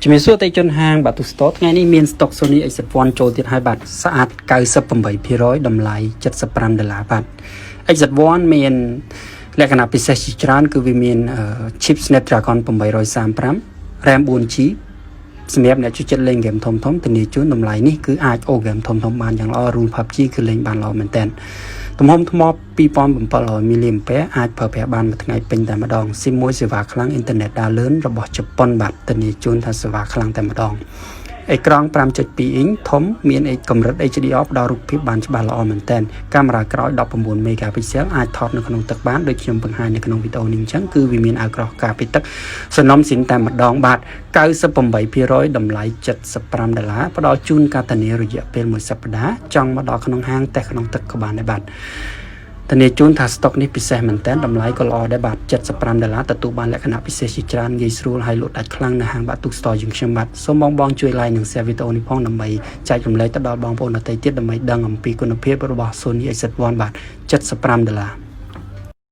ជំរាបសួរអតិថិជនហាងបាទូស្តូថ្ងៃនេះមានស្តុក Sony XZ1 ចូលទៀតហើយបាទស្អាត 98% តម្លៃ$75បាទ XZ1 មានលក្ខណៈពិសេសជាច្រើនគឺវាមាន chip Snapdragon 835 RAM 4GB សម្រាប់អ្នកចូលចិត្តលេងហ្គេមធំៗធានាជូនតម្លៃនេះគឺអាចអូហ្គេមធំៗបានយ៉ាងល្អ Rule PUBG គឺលេងបានល្អមែនទែនទំហំថ្ម 2700 មីលីអាំពែអាចប្រើប្រាស់បានមួយថ្ងៃពេញតែម្ដង SIM មួយសេវាខ្លាំងអ៊ីនធឺណិតដើរលឿនរបស់ជប៉ុនបាទធានាជូនថាសេវាខ្លាំងតែម្ដងអេក្រង់ 5.2 អ៊ីងធំមានកម្រិត HDR ផ្ដល់រូបភាពបានច្បាស់ល្អមែនទែនកាមេរ៉ាក្រោយ 19 មេហ្គាពិកសែលអាចថតនៅក្នុងទឹកបានដូចខ្ញុំបង្ហាញនៅក្នុងវីដេអូនេះអញ្ចឹងគឺវាមានអាវក្រោះការពារទឹកសំណុំស៊ីនតែម្ដងបាទ 98% តម្លៃ$75ផ្ដល់ជូនការធានារយៈពេល1សប្ដាហ៍ចង់មកដល់ក្នុងហាងតែក្នុងទឹកក៏បានដែរបាទធានាជូនថាស្តុកនេះពិសេសមែនតើតម្លៃក៏ល្អដែរបាទ$75ទទួលបានលក្ខណៈពិសេសជាច្រើនងាយស្រួលហើយលក់ដាច់ខ្លាំងនៅហាងបាទូ Store យើងខ្ញុំបាទសូមបងជួយ like និង share វីដេអូនេះផងដើម្បីចែករំលែកទៅដល់បងប្អូនដទៃទៀតដើម្បីដឹងអំពីគុណភាពរបស់ Sony XZ1 បាទ$75